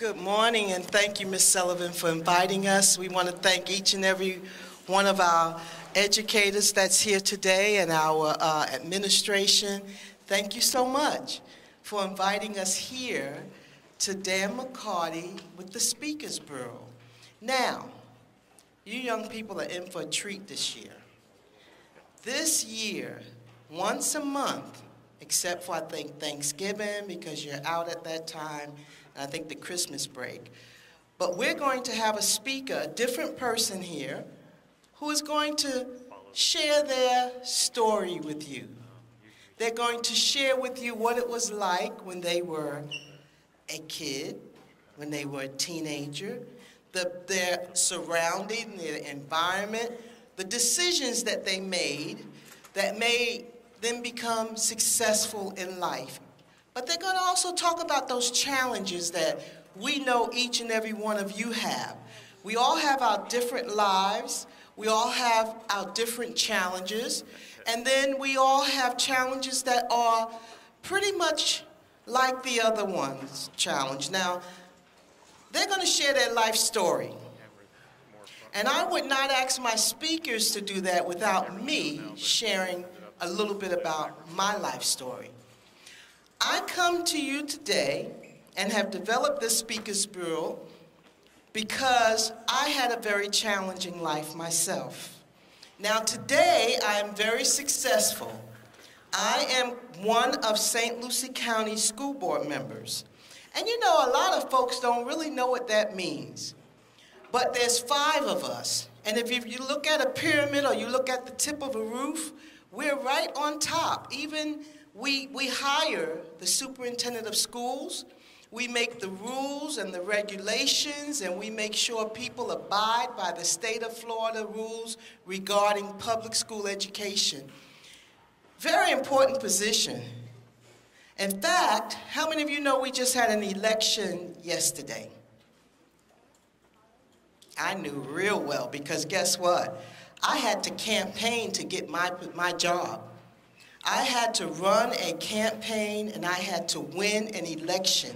Good morning, and thank you, Ms. Sullivan, for inviting us. We want to thank each and every one of our educators that's here today and our administration. Thank you so much for inviting us here to Dan McCarty with the Speakers Bureau. Now, you young people are in for a treat this year. This year, once a month, except for I think Thanksgiving because you're out at that time, and I think the Christmas break. But we're going to have a speaker, a different person here, who is going to share their story with you. They're going to share with you what it was like when they were a kid, when they were a teenager, their surrounding, their environment, the decisions that they made that made them become successful in life. But they're going to also talk about those challenges that we know each and every one of you have. We all have our different lives. We all have our different challenges. And then we all have challenges that are pretty much like the other one's challenge. Now, they're going to share their life story. And I would not ask my speakers to do that without me sharing a little bit about my life story. I come to you today and have developed this Speakers Bureau because I had a very challenging life myself. Now today I am very successful. I am one of St. Lucie County school board members. And you know, a lot of folks don't really know what that means. But there's 5 of us. And if you look at a pyramid or you look at the tip of a roof, we're right on top. Even we hire the superintendent of schools. We make the rules and the regulations, and we make sure people abide by the state of Florida rules regarding public school education. Very important position. In fact, how many of you know we just had an election yesterday? I knew real well because guess what? I had to campaign to get my job. I had to run a campaign and I had to win an election.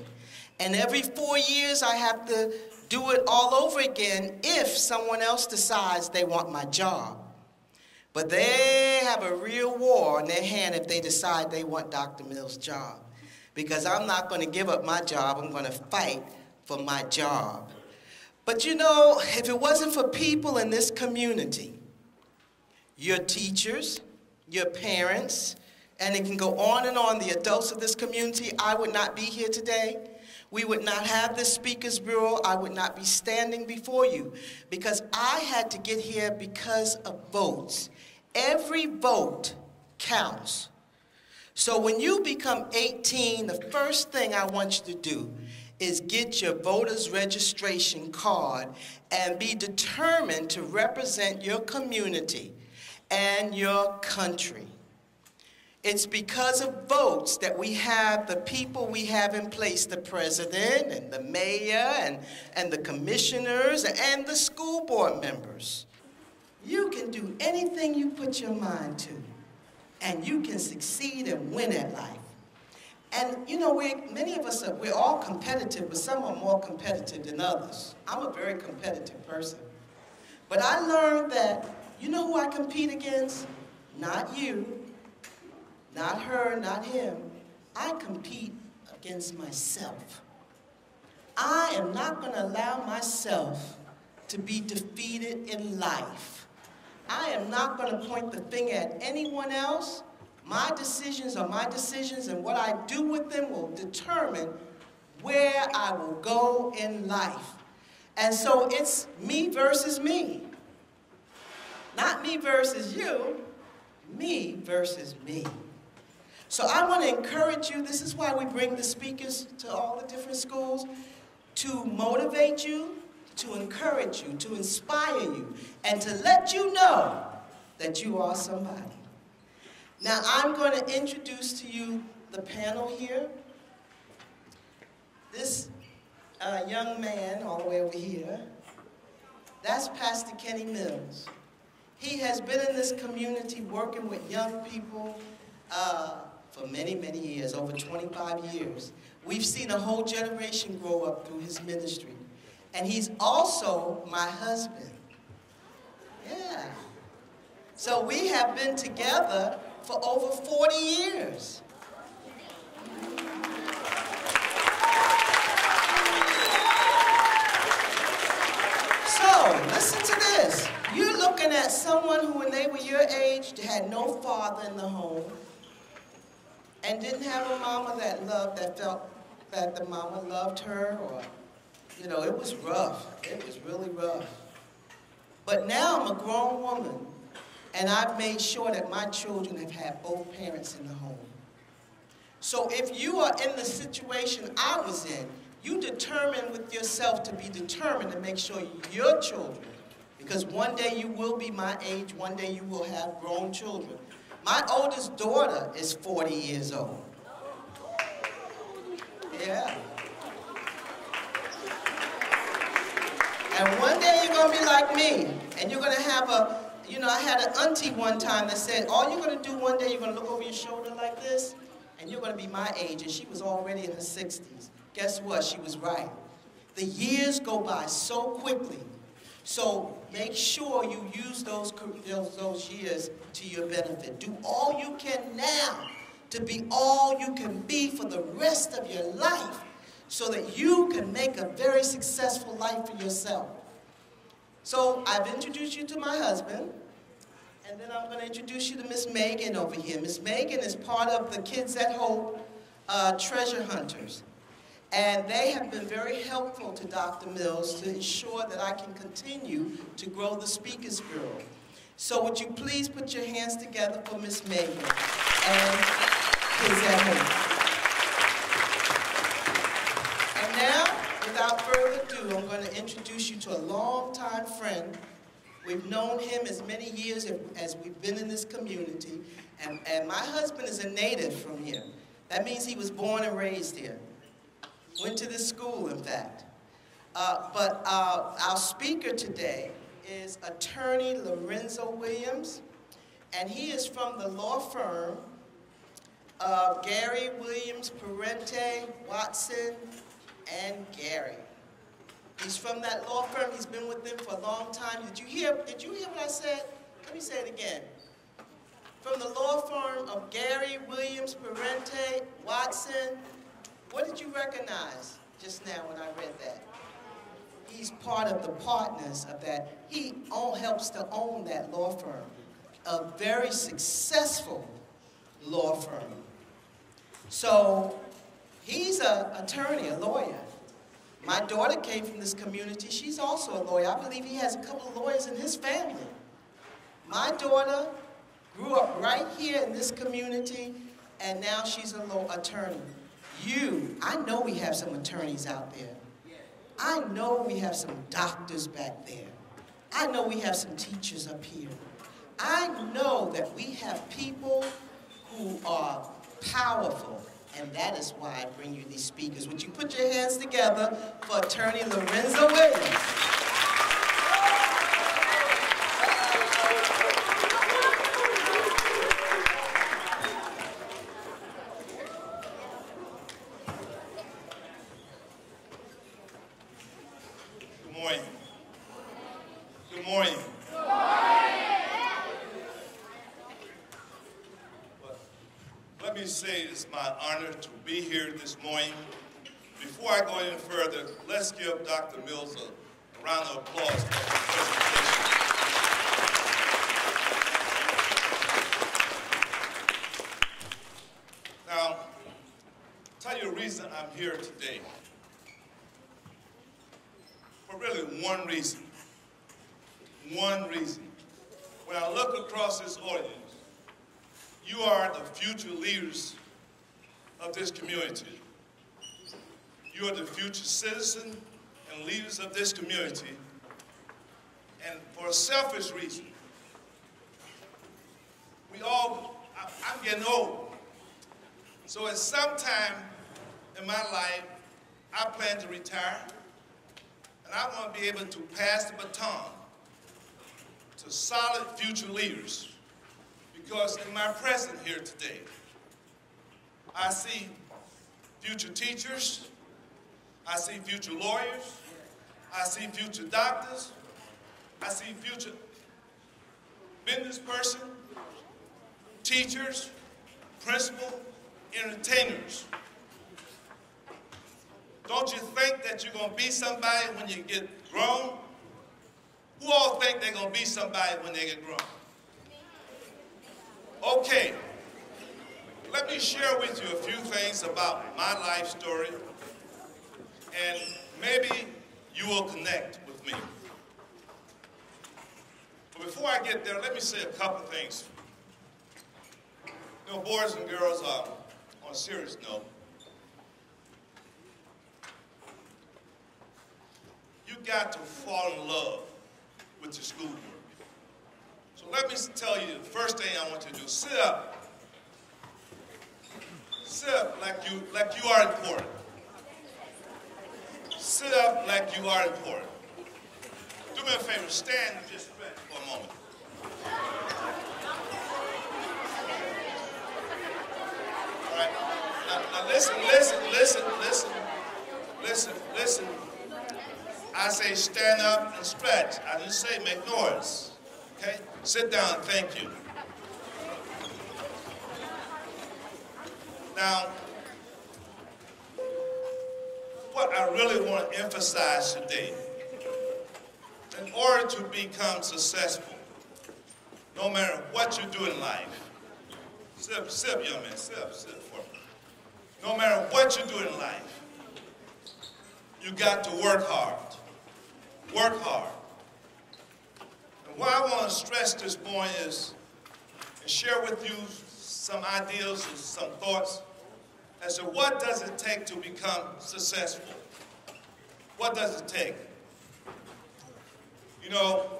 And every 4 years I have to do it all over again if someone else decides they want my job. But they have a real war on their hand if they decide they want Dr. Mills' job. Because I'm not going to give up my job, I'm going to fight for my job. But you know, if it wasn't for people in this community, your teachers, your parents, and it can go on and on, the adults of this community, I would not be here today. We would not have this Speakers Bureau. I would not be standing before you because I had to get here because of votes. Every vote counts. So when you become 18, the first thing I want you to do is get your voter's registration card and be determined to represent your community and your country. It's because of votes that we have the people we have in place, the president and the mayor and the commissioners and the school board members. You can do anything you put your mind to, and you can succeed and win at life. And you know, many of us, we're all competitive, but some are more competitive than others. I'm a very competitive person. But I learned that, you know who I compete against? Not you, not her, not him. I compete against myself. I am not going to allow myself to be defeated in life. I am not going to point the finger at anyone else. My decisions are my decisions, and what I do with them will determine where I will go in life. And so it's me versus me. Not me versus you, me versus me. So I want to encourage you, this is why we bring the speakers to all the different schools, to motivate you, to encourage you, to inspire you, and to let you know that you are somebody. Now I'm going to introduce to you the panel here. This young man all the way over here, that's Pastor Kenny Mills. He has been in this community working with young people for many, many years, over 25 years. We've seen a whole generation grow up through his ministry. And he's also my husband. Yeah. So we have been together for over 40 years. So, listen to this. You're looking at someone who, when they were your age, had no father in the home and didn't have a mama that loved, that felt that the mama loved her, or, you know, it was rough. It was really rough. But now I'm a grown woman, and I've made sure that my children have had both parents in the home. So if you are in the situation I was in, you determine with yourself to be determined to make sure your children, because one day you will be my age, one day you will have grown children. My oldest daughter is 40 years old. Yeah. And one day you're going to be like me, and you're going to have a, you know, I had an auntie one time that said, all you're going to do one day, you're going to look over your shoulder like this, and you're going to be my age, and she was already in her 60s. Guess what? She was right. The years go by so quickly. So make sure you use those years to your benefit. Do all you can now to be all you can be for the rest of your life so that you can make a very successful life for yourself. So I've introduced you to my husband, and then I'm going to introduce you to Miss Megan over here. Miss Megan is part of the Kids at Hope Treasure Hunters. And they have been very helpful to Dr. Mills to ensure that I can continue to grow the Speakers Bureau. So would you please put your hands together for Miss Megan and Kids at Hope. And now, without further ado, I'm going to introduce you to a longtime friend. We've known him as many years as we've been in this community. And my husband is a native from here. That means he was born and raised here. Went to this school, in fact. But our speaker today is attorney Lorenzo Williams, and he is from the law firm of Gary Williams, Parente, Watson, and Gary. He's from that law firm. He's been with them for a long time. Did you hear what I said? Let me say it again. From the law firm of Gary Williams, Parente, Watson. What did you recognize just now when I read that? He's part of the partners of that. He helps to own that law firm, a very successful law firm. So he's an attorney, a lawyer. My daughter came from this community. She's also a lawyer. I believe he has a couple of lawyers in his family. My daughter grew up right here in this community, and now she's an attorney. I know we have some attorneys out there. I know we have some doctors back there. I know we have some teachers up here. I know that we have people who are powerful, and that is why I bring you these speakers. Would you put your hands together for attorney Lorenzo Williams? It's my honor to be here this morning. Before I go any further, let's give Dr. Mills a round of applause for his presentation. Now, I'll tell you the reason I'm here today. For really one reason. One reason. When I look across this audience, you are the future leaders of this community. You are the future citizens and leaders of this community. And for a selfish reason, I'm getting old. So at some time in my life, I plan to retire. And I want to be able to pass the baton to solid future leaders. Because in my presence here today, I see future teachers. I see future lawyers. I see future doctors. I see future business person, teachers, principal, entertainers. Don't you think that you're going to be somebody when you get grown? Who all think they're going to be somebody when they get grown? Okay, let me share with you a few things about my life story, and maybe you will connect with me. But before I get there, let me say a couple things. You know, boys and girls, on a serious note, you got to fall in love with your schoolwork. So let me tell you, the first thing I want you to do, sit up. Sit up like you are important. Sit up like you are important. Do me a favor, stand and just stretch for a moment. All right, now listen. I say stand up and stretch. I didn't say make noise. Okay? Sit down, thank you. Now, what I really want to emphasize today, in order to become successful, no matter what you do in life, sip, young man, sip for me. No matter what you do in life, you got to work hard. Work hard. And what I want to stress this morning is, and share with you some ideas and some thoughts as to what does it take to become successful. What does it take? You know,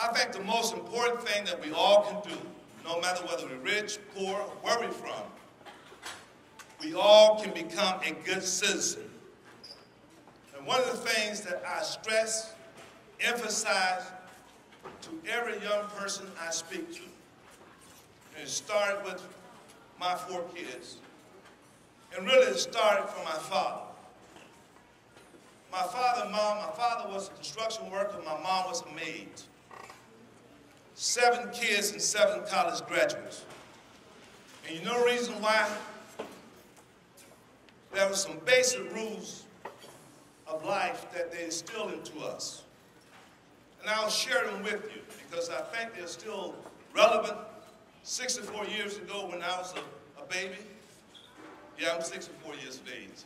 I think the most important thing that we all can do, no matter whether we're rich, poor, where we're from, we all can become a good citizen. And one of the things that I stress, emphasize to every young person I speak to, and it started with my 4 kids, and really it started from my father. My father was a construction worker, my mom was a maid. 7 kids and 7 college graduates. And you know the reason why? There were some basic rules of life that they instilled into us. And I'll share them with you because I think they're still relevant. 64 years ago when I was a baby, yeah, I'm 64 years of age,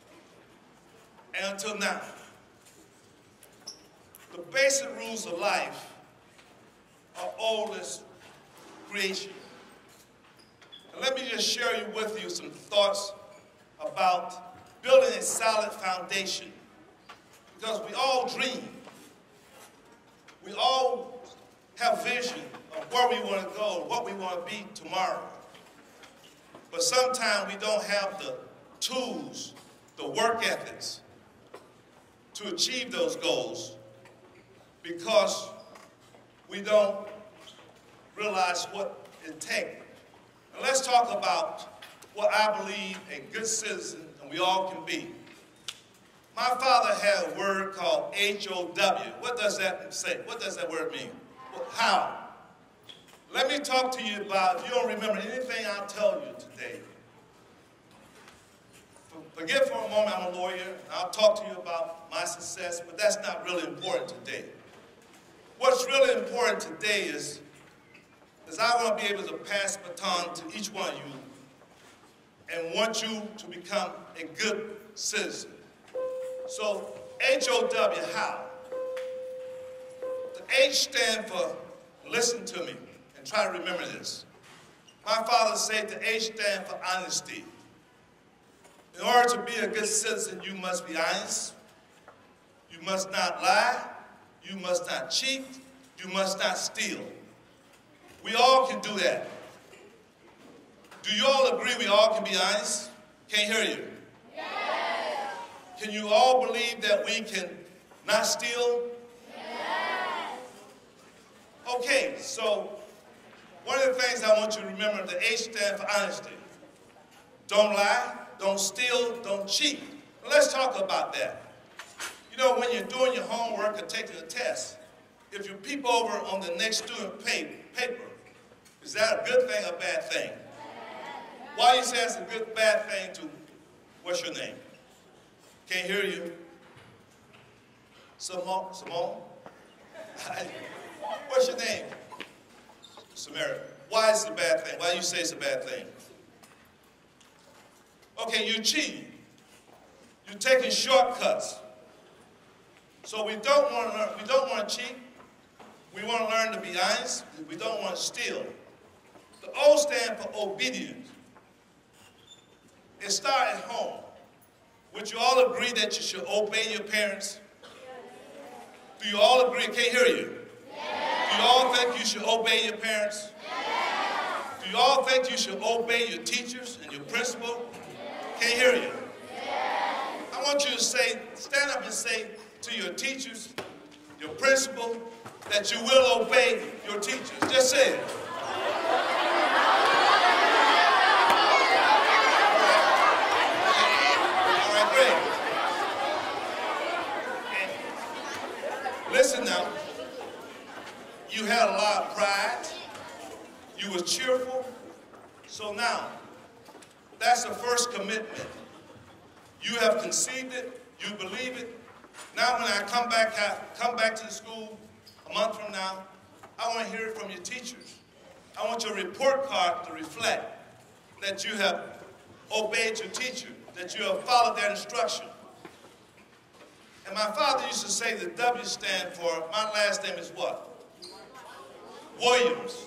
and until now. The basic rules of life are oldest creation. And let me just share with you some thoughts about building a solid foundation. Because we all dream. We all have vision of where we want to go, what we want to be tomorrow. But sometimes we don't have the tools, the work ethics to achieve those goals because we don't realize what it takes. Now let's talk about what I believe a good citizen and we all can be. My father had a word called H-O-W. What does that say? What does that word mean? Well, how? Let me talk to you about, if you don't remember anything I'll tell you today. Forget for a moment I'm a lawyer, and I'll talk to you about my success, but that's not really important today. What's really important today is I want to be able to pass the baton to each one of you and want you to become a good citizen. So, H-O-W, how? The H stands for, listen to me, and try to remember this. My father said the H stands for honesty. In order to be a good citizen, you must be honest. You must not lie. You must not cheat. You must not steal. We all can do that. Do you all agree we all can be honest? Can't hear you. Yes. Can you all believe that we can not steal? Yes. Okay, so one of the things I want you to remember, the H stands for honesty. Don't lie. don't steal, don't cheat. Now, let's talk about that. You know, when you're doing your homework or taking a test, if you peep over on the next student paper, is that a good thing or a bad thing? Why you say it's a good, bad thing to, what's your name? Can't hear you. Simone? What's your name? Samara. Why is it a bad thing? Why do you say it's a bad thing? Okay, you're cheating. You're taking shortcuts. So we don't want to learn. We don't want to cheat. We want to learn to be honest. We don't want to steal. The O stands for obedience. It starts at home. Would you all agree that you should obey your parents? Do you all agree? I can't hear you. Do you all think you should obey your parents? Do you all think you should obey your teachers and your principal? Can't hear you. I want you to say, stand up and say to your teachers, your principal, that you will obey your teachers. Just say it. All right, great. And listen now. You had a lot of pride. You were cheerful. So now, that's the first commitment. You have conceived it. You believe it. Now when I come back to the school a month from now, I want to hear it from your teachers. I want your report card to reflect that you have obeyed your teacher, that you have followed their instruction. And my father used to say the W stand for, my last name is what? Williams.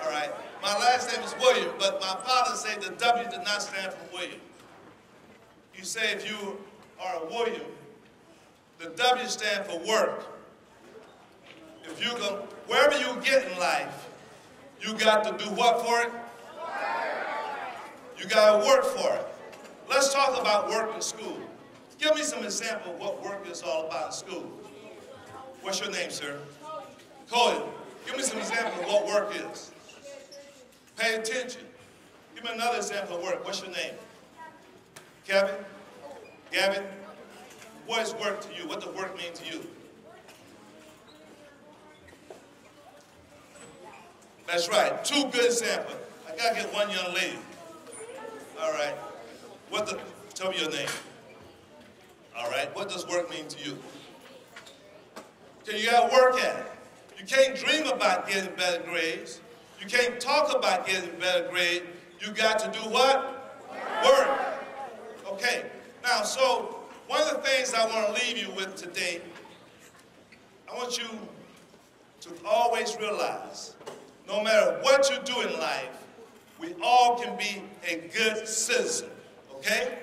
All right. My last name is Williams, but my father said the W did not stand for William. You say if you are a William, the W stands for work. If you go, wherever you get in life, you got to do what for it? You got to work for it. Let's talk about work in school. Give me some example of what work is all about in school. What's your name, sir? Cody. Give me some example of what work is. Pay attention. Give me another example of work. What's your name? Kevin? Gavin? What is work to you? What does work mean to you? That's right. Two good examples. I got to get one young lady. All right. Tell me your name. All right. What does work mean to you? Okay, you got to work at it. You can't dream about getting better grades. You can't talk about getting better grades. You got to do what? Work. Okay. Now, so one of the things I want to leave you with today, I want you to always realize, no matter what you do in life, we all can be a good citizen, okay?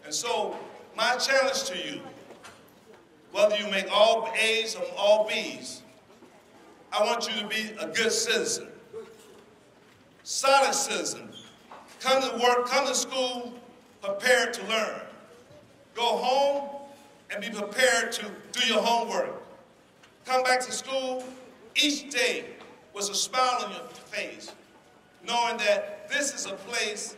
And so my challenge to you, whether you make all A's or all B's, I want you to be a good citizen, solid citizen. Come to work, come to school, prepared to learn. Go home and be prepared to do your homework. Come back to school each day with a smile on your face, knowing that this is a place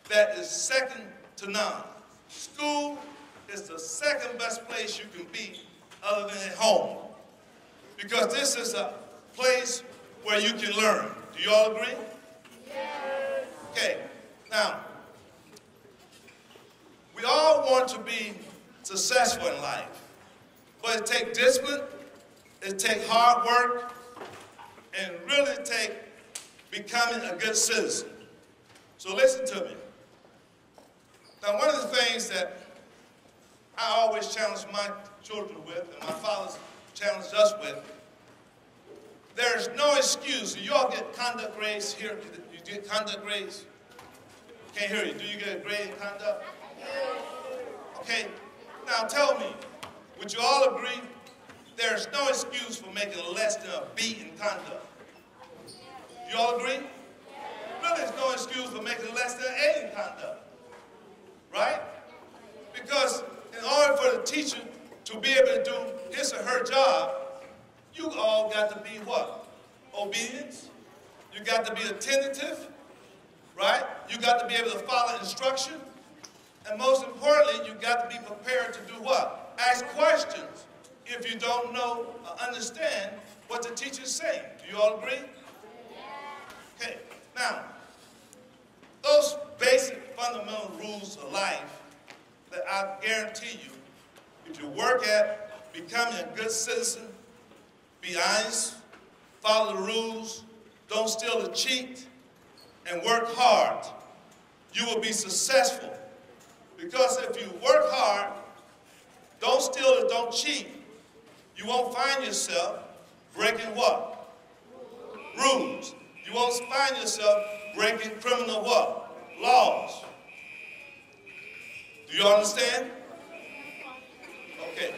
that is second to none. School is the second best place you can be other than at home, because this is a place where you can learn. Do you all agree? Yes. Okay, now, we all want to be successful in life, but it takes discipline, it takes hard work, and really take becoming a good citizen. So listen to me. Now, one of the things that I always challenge my children with, and my father's challenged us with, there's no excuse. Do you all get conduct grades here? You get conduct grades? Can't hear you. Do you get a grade in conduct? Okay, now tell me, would you all agree there's no excuse for making less than a B in conduct? You all agree? Really, there's no excuse for making less than an A in conduct, right? Because in order for the teacher to be able to do his or her job, you all got to be what? Obedience. You got to be attentive, right? you got to be able to follow instruction. And most importantly, you got to be prepared to do what? Ask questions if you don't know or understand what the teacher's saying. Do you all agree? Okay, now, those basic fundamental rules of life that I guarantee you, if you work at becoming a good citizen, be honest, follow the rules, don't steal or cheat, and work hard, you will be successful. Because if you work hard, don't steal or don't cheat, you won't find yourself breaking what? Rules. You won't find yourself breaking criminal what? Laws. Do you understand? Okay.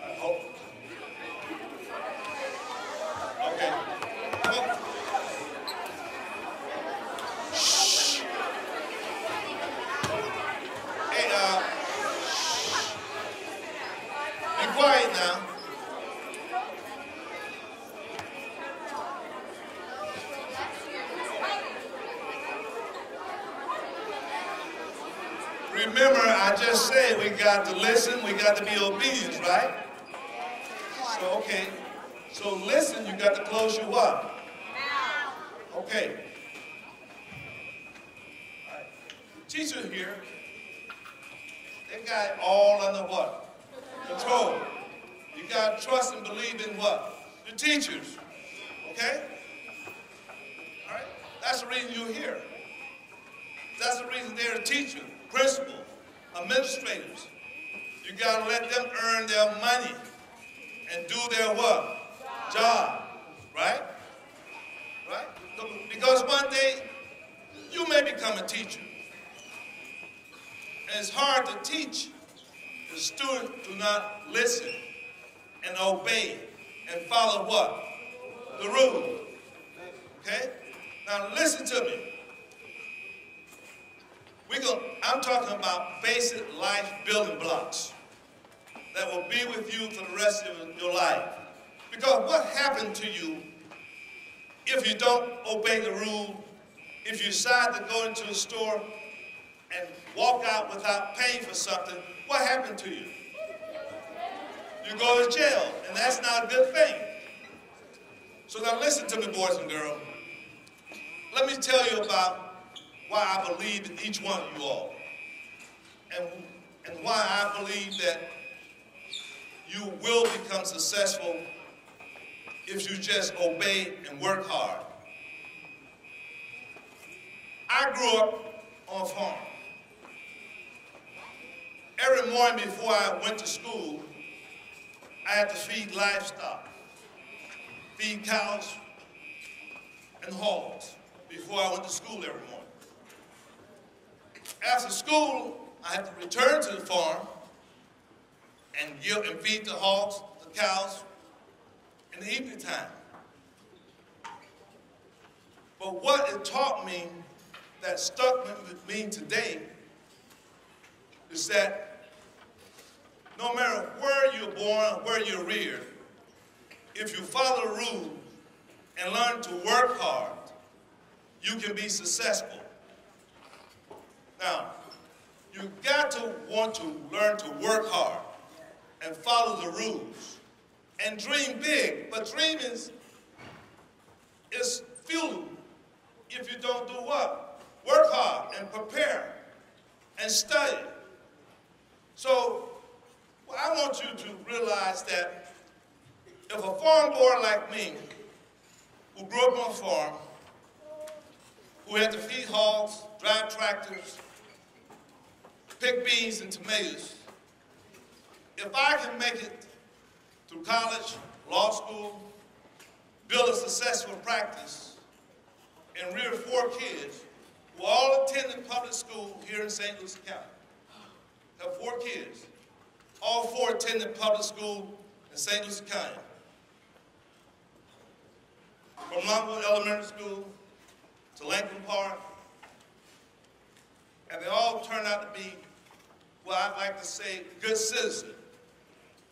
I hope. Okay. Shh. Hey, be quiet now. Remember, I just said we got to listen, we got to be obedient, right? So, okay. So listen, you got to close your what? Okay. All right. Teacher here, they got it all under what? Control. You got to trust and believe in what? The teachers. Okay? All right? That's the reason you're here. That's the reason they're a teacher. Principal, administrators, you got to let them earn their money and do their what? Job, right? Right? Because one day, you may become a teacher. And it's hard to teach if students do not listen and obey and follow what? The rule. Okay? Now listen to me. I'm talking about basic life building blocks that will be with you for the rest of your life. Because what happened to you if you don't obey the rule, if you decide to go into the store and walk out without paying for something, what happened to you? You go to jail, and that's not a good thing. So now listen to me, boys and girls. Let me tell you about why I believe in each one of you all, and why I believe that you will become successful if you just obey and work hard. I grew up on a farm. Every morning before I went to school, I had to feed livestock, feed cows and hogs before I went to school every morning. After school, I had to return to the farm and feed the hogs, the cows, in the evening time. But what it taught me that stuck with me today is that no matter where you're born, where you're reared, if you follow the rules and learn to work hard, you can be successful. Now, you got to want to learn to work hard and follow the rules and dream big. But dreaming is futile if you don't do what? Work hard and prepare and study. So I want you to realize that if a farm boy like me, who grew up on a farm, who had to feed hogs, drive tractors, pick beans and tomatoes, if I can make it through college, law school, build a successful practice, and rear 4 kids who all attended public school here in St. Lucie County, have 4 kids, all 4 attended public school in St. Lucie County, from Longwood Elementary School to Lincoln Park, and they all turned out to be, well, I'd like to say, good citizens.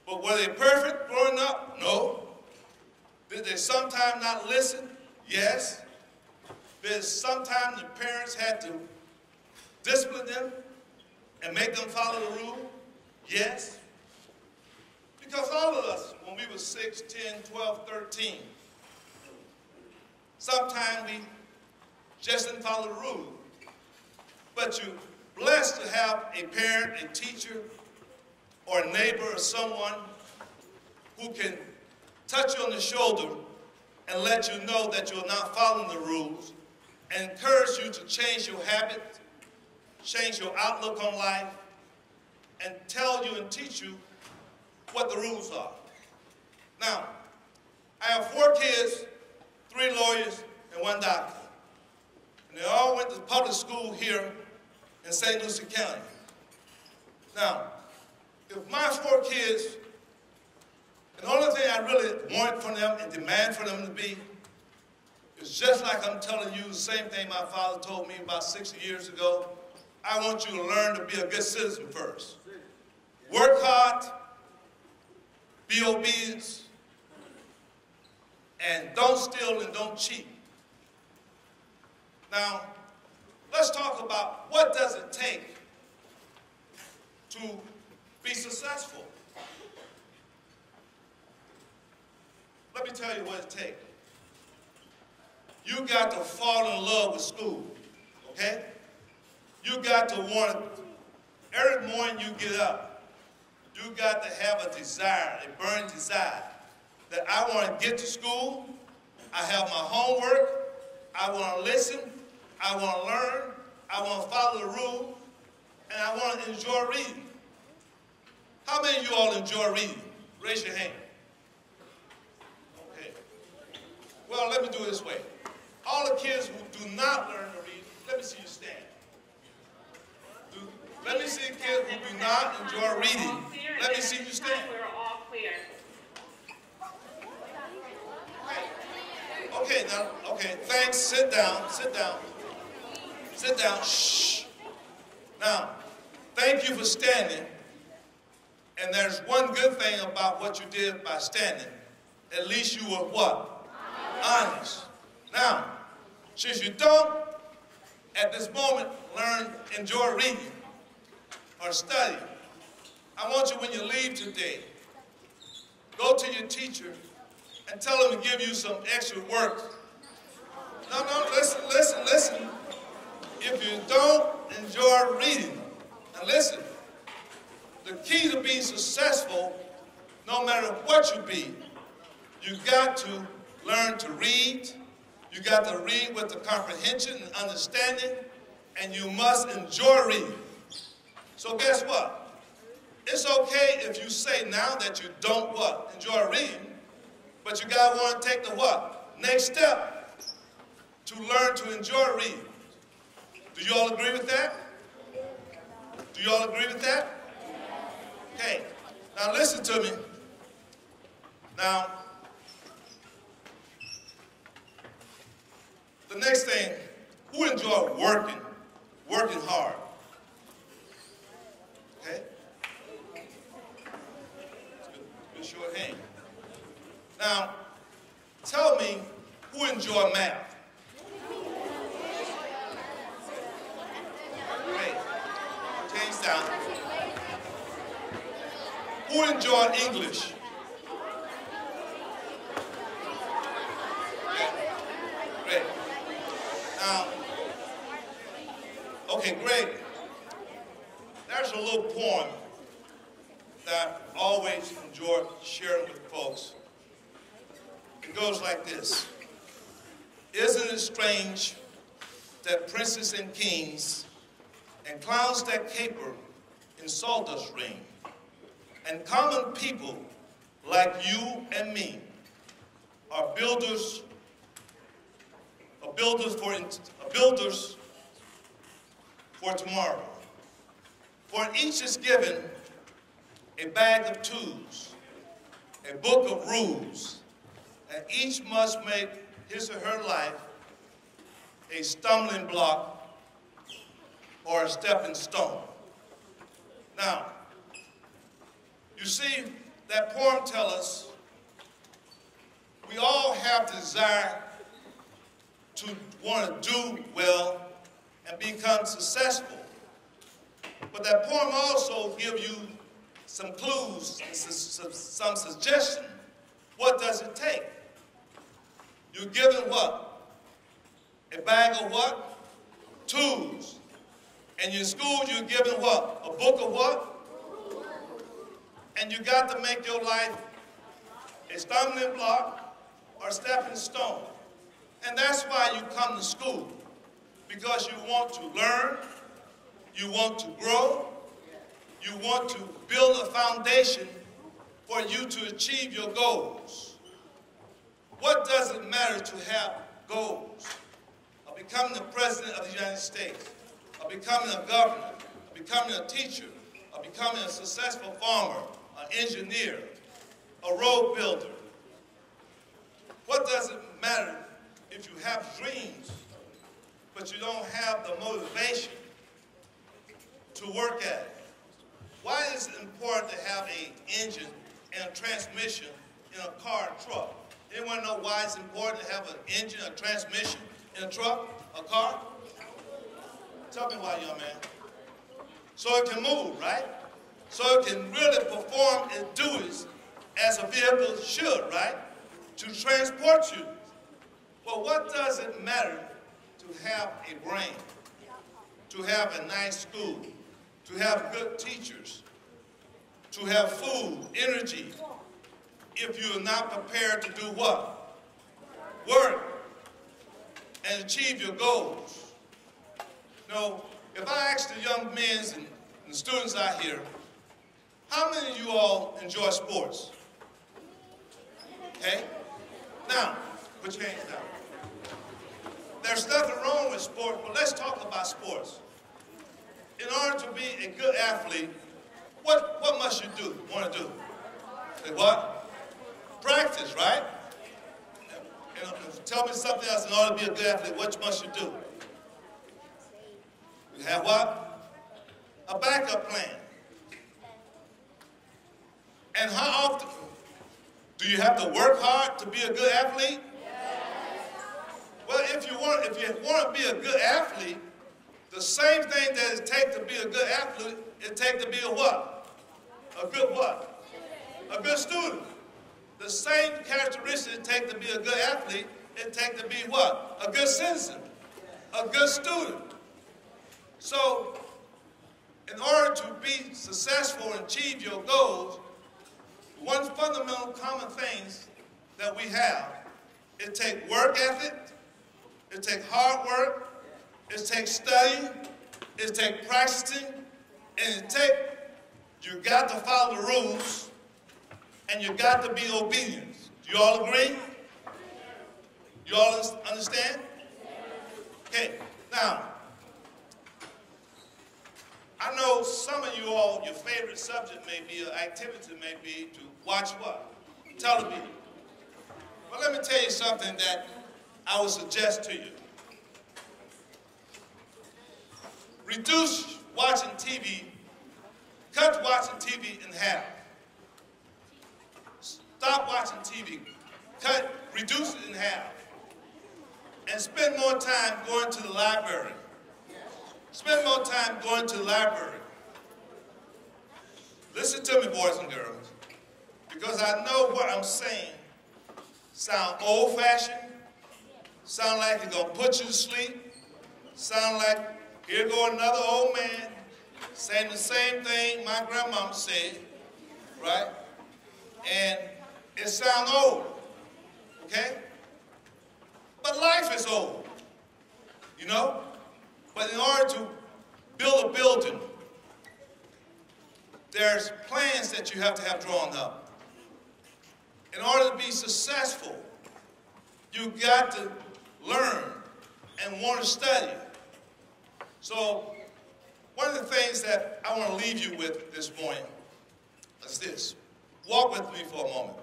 But were they perfect growing up? No. Did they sometimes not listen? Yes. because sometimes the parents had to discipline them and make them follow the rule? Yes. Because all of us, when we were 6, 10, 12, 13, sometimes we just didn't follow the rule. But you're blessed to have a parent, a teacher, or a neighbor or someone who can touch you on the shoulder and let you know that you're not following the rules, and encourage you to change your habit, change your outlook on life, and tell you and teach you what the rules are. Now, I have 4 kids, 3 lawyers, and 1 doctor. And they all went to public school here in St. Lucie County. Now, if my 4 kids, and the only thing I really want from them and demand for them to be is just like I'm telling you the same thing my father told me about 60 years ago. I want you to learn to be a good citizen first. Work hard, be obedient, and don't steal and don't cheat. Now, let's talk about what does it take to be successful. Let me tell you what it takes. You got to fall in love with school, okay? You got to want it. Every morning you get up, you got to have a desire, a burning desire, that I want to get to school, I have my homework, I want to listen, I want to learn, I want to follow the rules, and I want to enjoy reading. How many of you all enjoy reading? Raise your hand. Okay. Well, let me do it this way. All the kids who do not learn to read, let me see you stand. Let me see kids who do not enjoy reading. Let me see you stand. We're all clear. Okay, now, okay, thanks. Sit down, sit down. Sit down, shh. Now, thank you for standing. And there's one good thing about what you did by standing. At least you were what? Honest. Now, since you don't, at this moment, enjoy reading or study, I want you, when you leave today, go to your teacher and tell them to give you some extra work. No, listen. If you don't enjoy reading, now listen, the key to being successful, no matter what you be, you got to learn to read. You got to read with the comprehension and understanding, and you must enjoy reading. So guess what? It's okay if you say now that you don't what? Enjoy reading, but you gotta want to take the what? Next step to learn to enjoy reading. Do you all agree with that? Do you all agree with that? Okay, now listen to me. Now, the next thing, who enjoy working hard? Okay? Good short hand. Now, tell me who enjoy math? Great. Change down. Who enjoy English? Great. Now, okay, great. There's a little poem that I always enjoy sharing with folks. It goes like this. Isn't it strange that princes and kings and clowns that caper in sawdust ring, and common people like you and me are builders for tomorrow. For each is given a bag of tools, a book of rules, and each must make his or her life a stumbling block or a stepping stone. Now, you see, that poem tells us we all have the desire to want to do well and become successful. But that poem also gives you some clues, some suggestion. What does it take? You're given what? A bag of what? Tools. And in school, you're given what? A book of what? And you got to make your life a stumbling block or a stepping stone. And that's why you come to school, because you want to learn, you want to grow, you want to build a foundation for you to achieve your goals. What does it matter to have goals? Of becoming the President of the United States, of becoming a governor, of becoming a teacher, of becoming a successful farmer, an engineer, a road builder. What does it matter if you have dreams, but you don't have the motivation to work at it? Why is it important to have an engine and a transmission in a car or truck? Anyone know why it's important to have an engine, a transmission in a truck, a car? Tell me why, young man. So it can move, right? So it can really perform its duties as a vehicle should, right? To transport you. Well, what does it matter to have a brain, to have a nice school, to have good teachers, to have food, energy, if you are not prepared to do what? Work and achieve your goals. Now, if I ask the young men and students out here, how many of you all enjoy sports? Okay? Now, put your hands down. There's nothing wrong with sports, but let's talk about sports. In order to be a good athlete, what must you do, want to do? Say what? Practice, right? And tell me something else. In order to be a good athlete, what must you do? You have what? A backup plan. And how often? Do you have to work hard to be a good athlete? Well, if you want to be a good athlete, the same thing that it takes to be a good athlete, it takes to be a what? A good what? A good student. The same characteristics it takes to be a good athlete, it takes to be what? A good citizen. A good student. So, in order to be successful and achieve your goals, one fundamental common things that we have, it takes work ethic, it takes hard work, it takes studying, it takes practicing, and you got to follow the rules, and you got to be obedient. Do you all agree? You all understand? Okay, now, I know some of you all, your favorite subject may be, or activity may be to watch what? Television. Well, let me tell you something that I would suggest to you. Reduce watching TV, cut watching TV in half. Stop watching TV, reduce it in half. And spend more time going to the library. Spend more time going to the library. Listen to me, boys and girls, because I know what I'm saying sound old-fashioned, sound like it's going to put you to sleep, sound like here go another old man saying the same thing my grandmama said, right? And it sounds old, okay? But life is old, you know? But in order to build a building, there's plans that you have to have drawn up. In order to be successful, you got to learn and want to study. So one of the things that I want to leave you with this morning is this. Walk with me for a moment.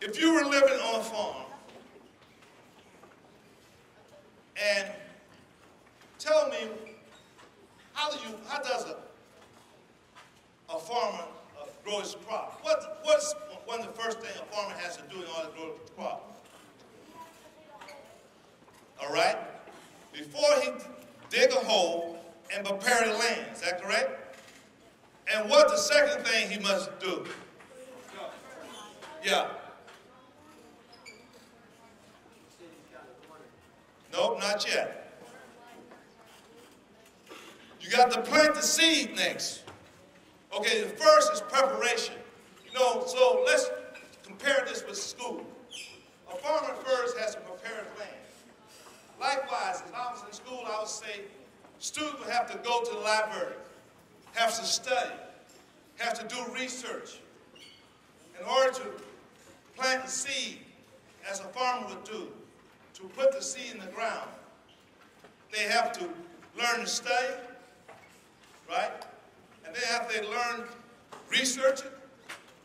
If you were living on a farm, and tell me, how does a farmer grow his crop? What's one of the first things a farmer has to do in order to grow the crop? all right, before he dig a hole and prepare the land. Is that correct? And what's the second thing he must do? Yeah. Nope, not yet. You got to plant the seed next. Okay, the first is preparation. You know, so let's compare this with school. A farmer first has to prepare his land. Likewise, if I was in school, I would say students would have to go to the library, have to study, have to do research. In order to plant the seed, as a farmer would do, to put the seed in the ground, they have to learn to study, right? And then after they learn, research it,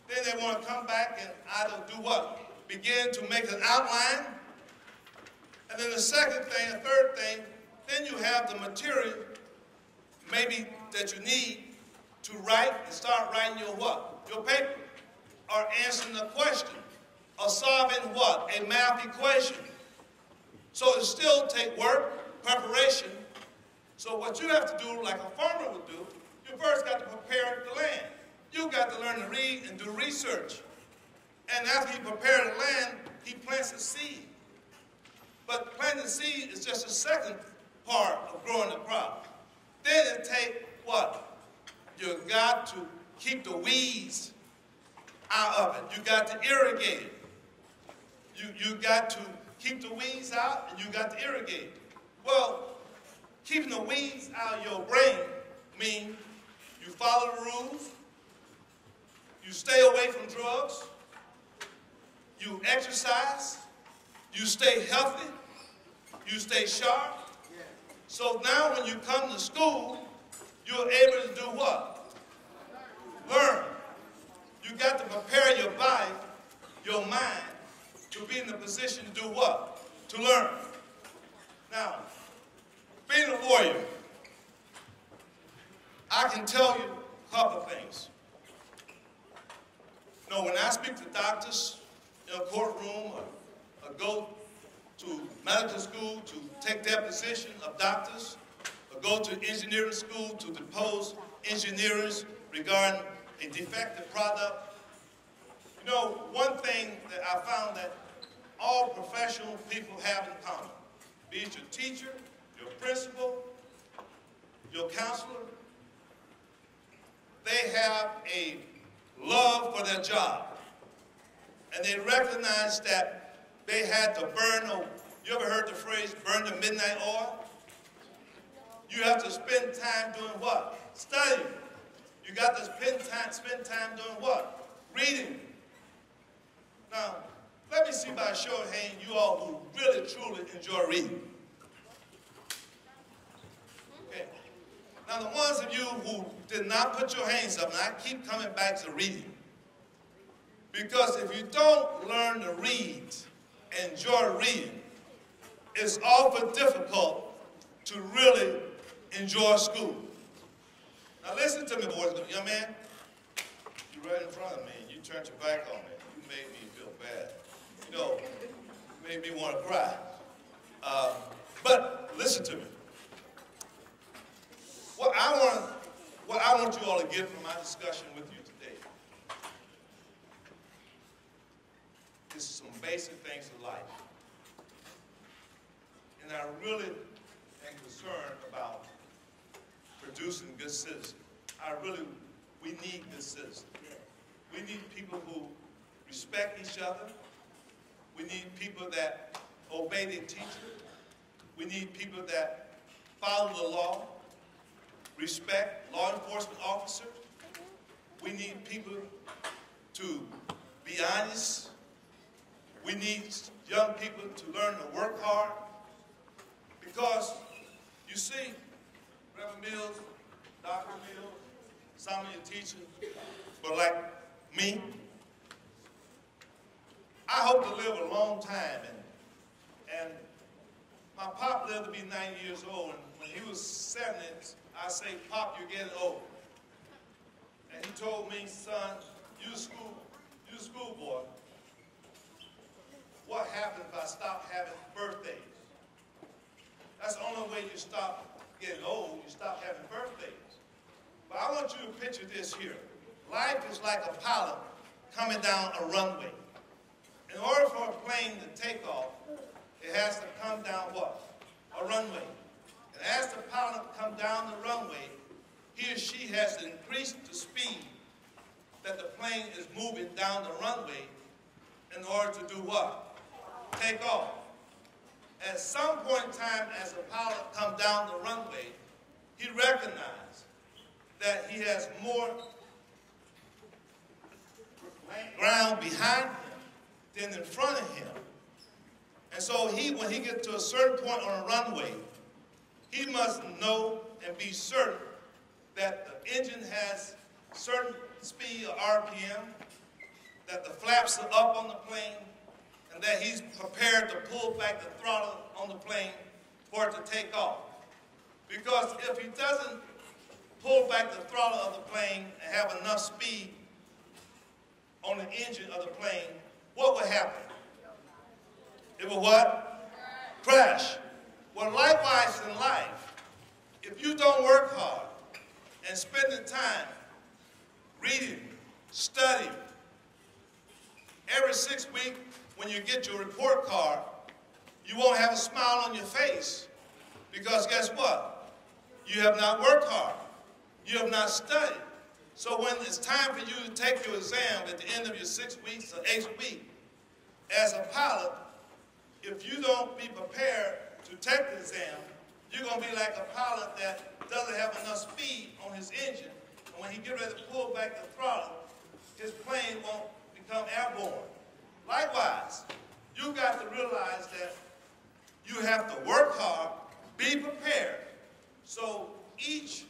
then they want to come back and either do what? Begin to make an outline. And then the second thing, the third thing, then you have the material maybe that you need to write and start writing your what? Your paper. Or answering a question. Or solving what? A math equation. So it still takes work, preparation. So what you have to do, like a farmer would do, you first got to prepare the land. You got to learn to read and do research. And after you prepare the land, he plants the seed. But planting the seed is just the second part of growing the crop. Then it takes what? You got to keep the weeds out of it. You got to irrigate it. You got to keep the weeds out, and you got to irrigate it. Well, keeping the weeds out of your brain means you follow the rules, you stay away from drugs, you exercise, you stay healthy, you stay sharp. So now when you come to school, you're able to do what? Learn. You got to prepare your body, your mind, to be in the position to do what? To learn. Now, being a lawyer, I can tell you a couple of things. You know, when I speak to doctors in a courtroom or go to medical school to take deposition of doctors, or go to engineering school to depose engineers regarding a defective product, you know, one thing that I found that all professional people have in common, be it your teacher, your principal, your counselor, they have a love for their job. And they recognize that they had to burn, you ever heard the phrase, burn the midnight oil? You have to spend time doing what? Studying. You got to spend time doing what? Reading. Now, let me see by a show of hands you all who really, truly enjoy reading. Okay. Now, the ones of you who did not put your hands up, and I keep coming back to reading. Because if you don't learn to read, enjoy reading, it's awful difficult to really enjoy school. Now listen to me, boys. Young man, you're right in front of me, and you turned your back on me. You made me feel bad. You know, you made me want to cry. But listen to me. What I want you all to get from my discussion with you today is some basic things in life. And I really am concerned about producing good citizens. We need good citizens. We need people who respect each other. We need people that obey their teacher. We need people that follow the law, respect law enforcement officers. We need people to be honest. We need young people to learn to work hard. Because, you see, Reverend Mills, Dr. Mills, some of your teachers, but like me, I hope to live a long time. And my pop lived to be 90 years old, and when he was 70, I say, Pop, you're getting old. And he told me, son, you a schoolboy. What happens if I stop having birthdays? That's the only way you stop getting old. You stop having birthdays. But I want you to picture this here. Life is like a pilot coming down a runway. In order for a plane to take off, it has to come down what? A runway. And as the pilot comes down the runway, he or she has to increase the speed that the plane is moving down the runway in order to do what? Take off. At some point in time, as the pilot comes down the runway, he recognizes that he has more ground behind him than in front of him. And so when he gets to a certain point on a runway, he must know and be certain that the engine has certain speed or RPM, that the flaps are up on the plane, and that he's prepared to pull back the throttle on the plane for it to take off. Because if he doesn't pull back the throttle of the plane and have enough speed on the engine of the plane, what would happen? It will what? Crash. Well, likewise in life, if you don't work hard and spend the time reading, studying, every 6 weeks when you get your report card, you won't have a smile on your face because guess what? You have not worked hard. You have not studied. So when it's time for you to take your exam at the end of your 6 weeks or 8th week, as a pilot, if you don't be prepared to take the exam, you're going to be like a pilot that doesn't have enough speed on his engine. And when he gets ready to pull back the throttle, his plane won't become airborne. Likewise, you got to realize that you have to work hard, be prepared. So each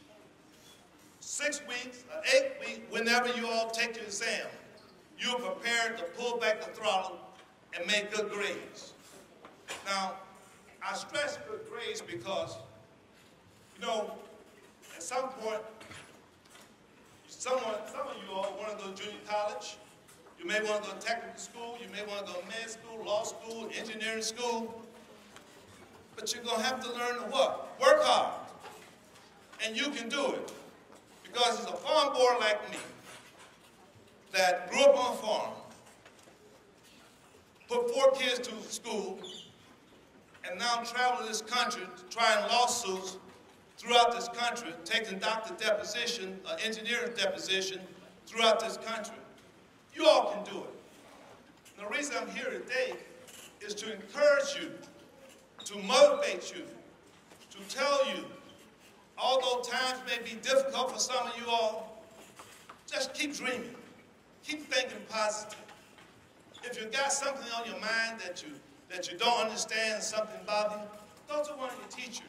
6 weeks or 8 weeks, whenever you all take your exam, you're prepared to pull back the throttle and make good grades. Now, I stress good grades because, you know, at some point, some of you all want to go to junior college. You may want to go to technical school. You may want to go to med school, law school, engineering school. But you're going to have to learn to what? Work hard. And you can do it. Because as a farm boy like me that grew up on a farm, put 4 kids to school, and now travel this country trying lawsuits throughout this country, taking doctor deposition, engineering deposition throughout this country. You all can do it. And the reason I'm here today is to encourage you, to motivate you, to tell you, although times may be difficult for some of you all, just keep dreaming. Keep thinking positive. If you got something on your mind that you don't understand, something bothering you, go to one of your teachers.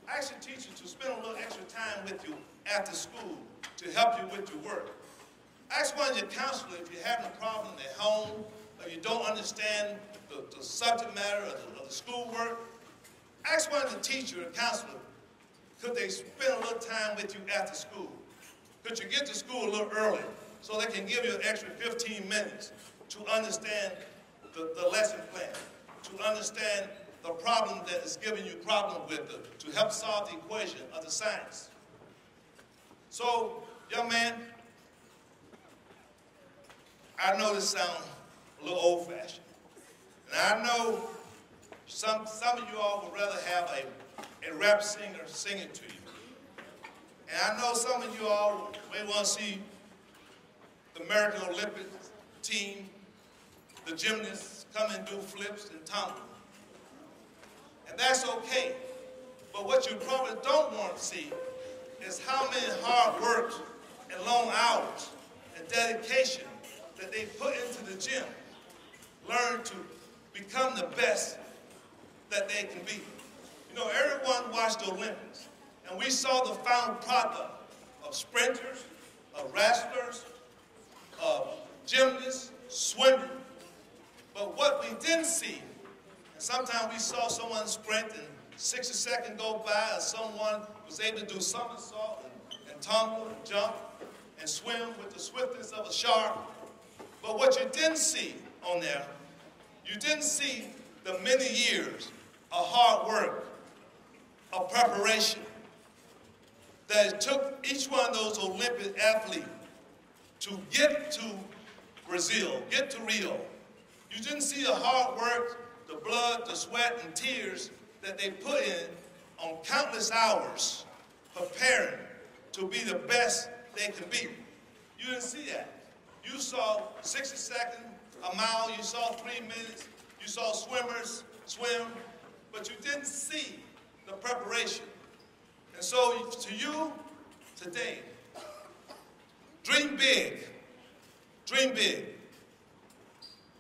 Ask your teacher to spend a little extra time with you after school to help you with your work. Ask one of your counselors if you're having a problem at home, or you don't understand the subject matter of the schoolwork. Ask one of the teacher or counselor, could they spend a little time with you after school? Could you get to school a little early so they can give you an extra 15 minutes to understand the lesson plan, to understand the problem that is giving you problem with, to help solve the equation of the science. So, young man, I know this sounds a little old-fashioned, and I know some of you all would rather have a rap singer sing it to you. And I know some of you all may want to see the American Olympic team, the gymnasts come and do flips and tumble. And that's okay. But what you probably don't want to see is how many hard work and long hours and dedication that they put into the gym, learn to become the best that they can be. You know, everyone watched the Olympics, and we saw the final product of sprinters, of wrestlers, of gymnasts, swimming. But what we didn't see, and sometimes we saw someone sprint and 60 seconds go by, or someone was able to do somersault and tumble and jump and swim with the swiftness of a shark. But what you didn't see on there, you didn't see the many years hard work, a preparation that it took each one of those Olympic athletes to get to Brazil, get to Rio. You didn't see the hard work, the blood, the sweat, and tears that they put in on countless hours preparing to be the best they could be. You didn't see that. You saw 60 seconds, a mile, you saw 3 minutes, you saw swimmers swim, but you didn't see the preparation. And so to you today, dream big, dream big,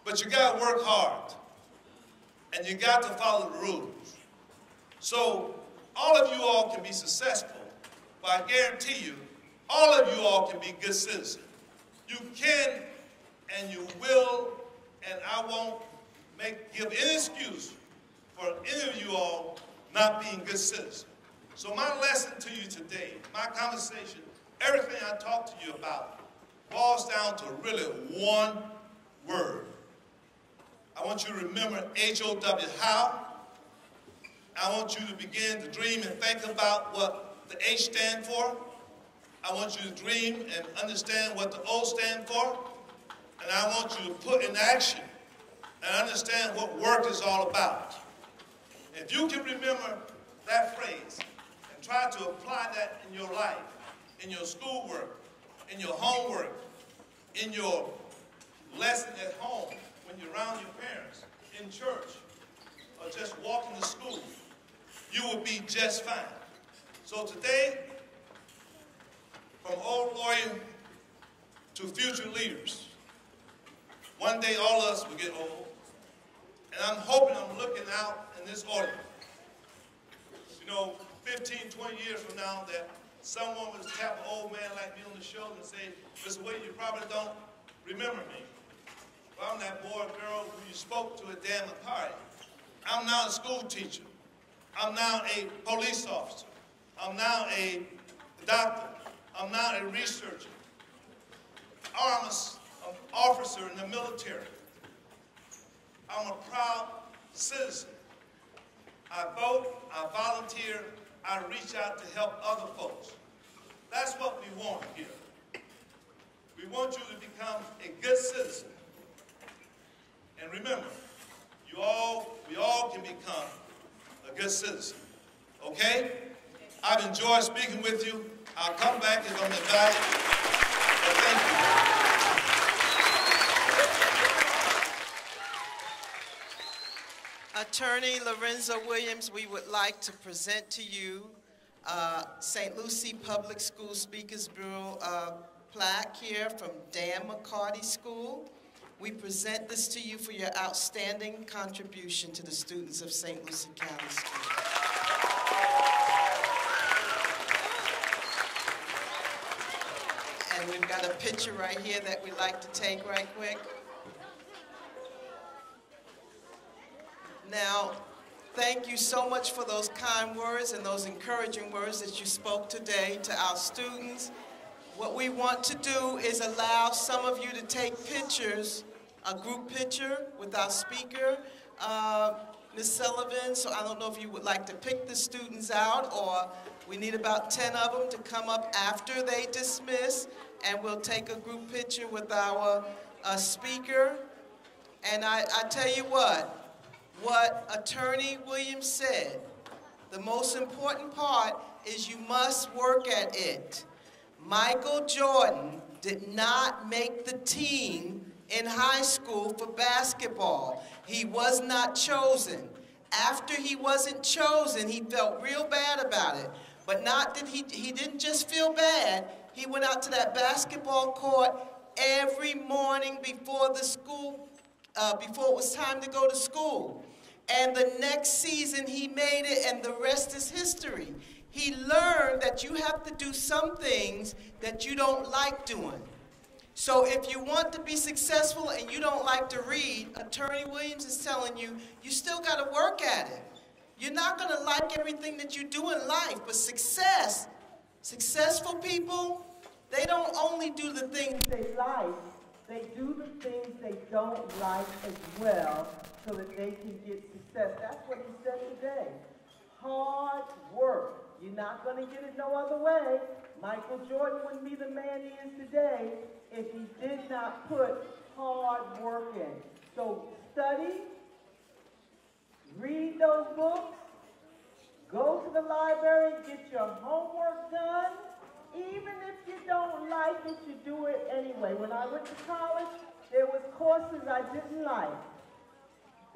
but you got to work hard, and you got to follow the rules. So all of you all can be successful, but I guarantee you, all of you all can be good citizens. You can and you will, and I won't give any excuse for any of you all not being good citizens. So my lesson to you today, my conversation, everything I talk to you about boils down to really one word. I want you to remember H-O-W, how. I want you to begin to dream and think about what the H stands for. I want you to dream and understand what the O stands for. And I want you to put in action and understand what work is all about. If you can remember that phrase and try to apply that in your life, in your schoolwork, in your homework, in your lesson at home, when you're around your parents, in church, or just walking to school, you will be just fine. So today, from old lawyer to future leaders, one day all of us will get old. And I'm hoping, I'm looking out in this audience, 15, 20 years from now, that someone will tap an old man like me on the shoulder and say, Mr. Wade, you probably don't remember me. Well, I'm that boy or girl who you spoke to at Dan McCarty. I'm now a school teacher. I'm now a police officer. I'm now a doctor. I'm now a researcher. Or I'm an officer in the military. I'm a proud citizen. I vote, I volunteer, I reach out to help other folks. That's what we want here. We want you to become a good citizen. And remember, we all can become a good citizen. Okay? I've enjoyed speaking with you. I'll come back if I'm invited. But thank you. Attorney Lorenzo Williams, we would like to present to you St. Lucie Public School Speakers Bureau plaque here from Dan McCarty School. We present this to you for your outstanding contribution to the students of St. Lucie County School. And we've got a picture right here that we'd like to take right quick. Now, thank you so much for those kind words and those encouraging words that you spoke today to our students. What we want to do is allow some of you to take pictures, a group picture with our speaker, Ms. Sullivan. So I don't know if you would like to pick the students out, or we need about 10 of them to come up after they dismiss, and we'll take a group picture with our speaker. And I tell you what Attorney Williams said, the most important part is you must work at it. Michael Jordan did not make the team in high school for basketball. He was not chosen. After he wasn't chosen, he felt real bad about it. But not that he didn't just feel bad. He went out to that basketball court every morning before the school, before it was time to go to school. And the next season he made it, and the rest is history. He learned that you have to do some things that you don't like doing. So if you want to be successful and you don't like to read, Attorney Williams is telling you, you still got to work at it. You're not going to like everything that you do in life, but successful people, they don't only do the things they like, they do the things they don't like as well, so that they can get success. That's what he said today. Hard work. You're not going to get it no other way. Michael Jordan wouldn't be the man he is today if he did not put hard work in. So study, read those books, go to the library, get your homework done. Even if you don't like it, you do it anyway. When I went to college, there was courses I didn't like,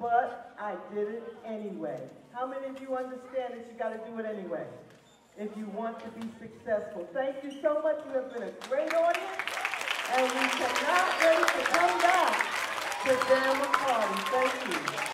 but I did it anyway. How many of you understand that you got to do it anyway if you want to be successful? Thank you so much. You have been a great audience, and we cannot wait to come back to Jam a Party. Thank you.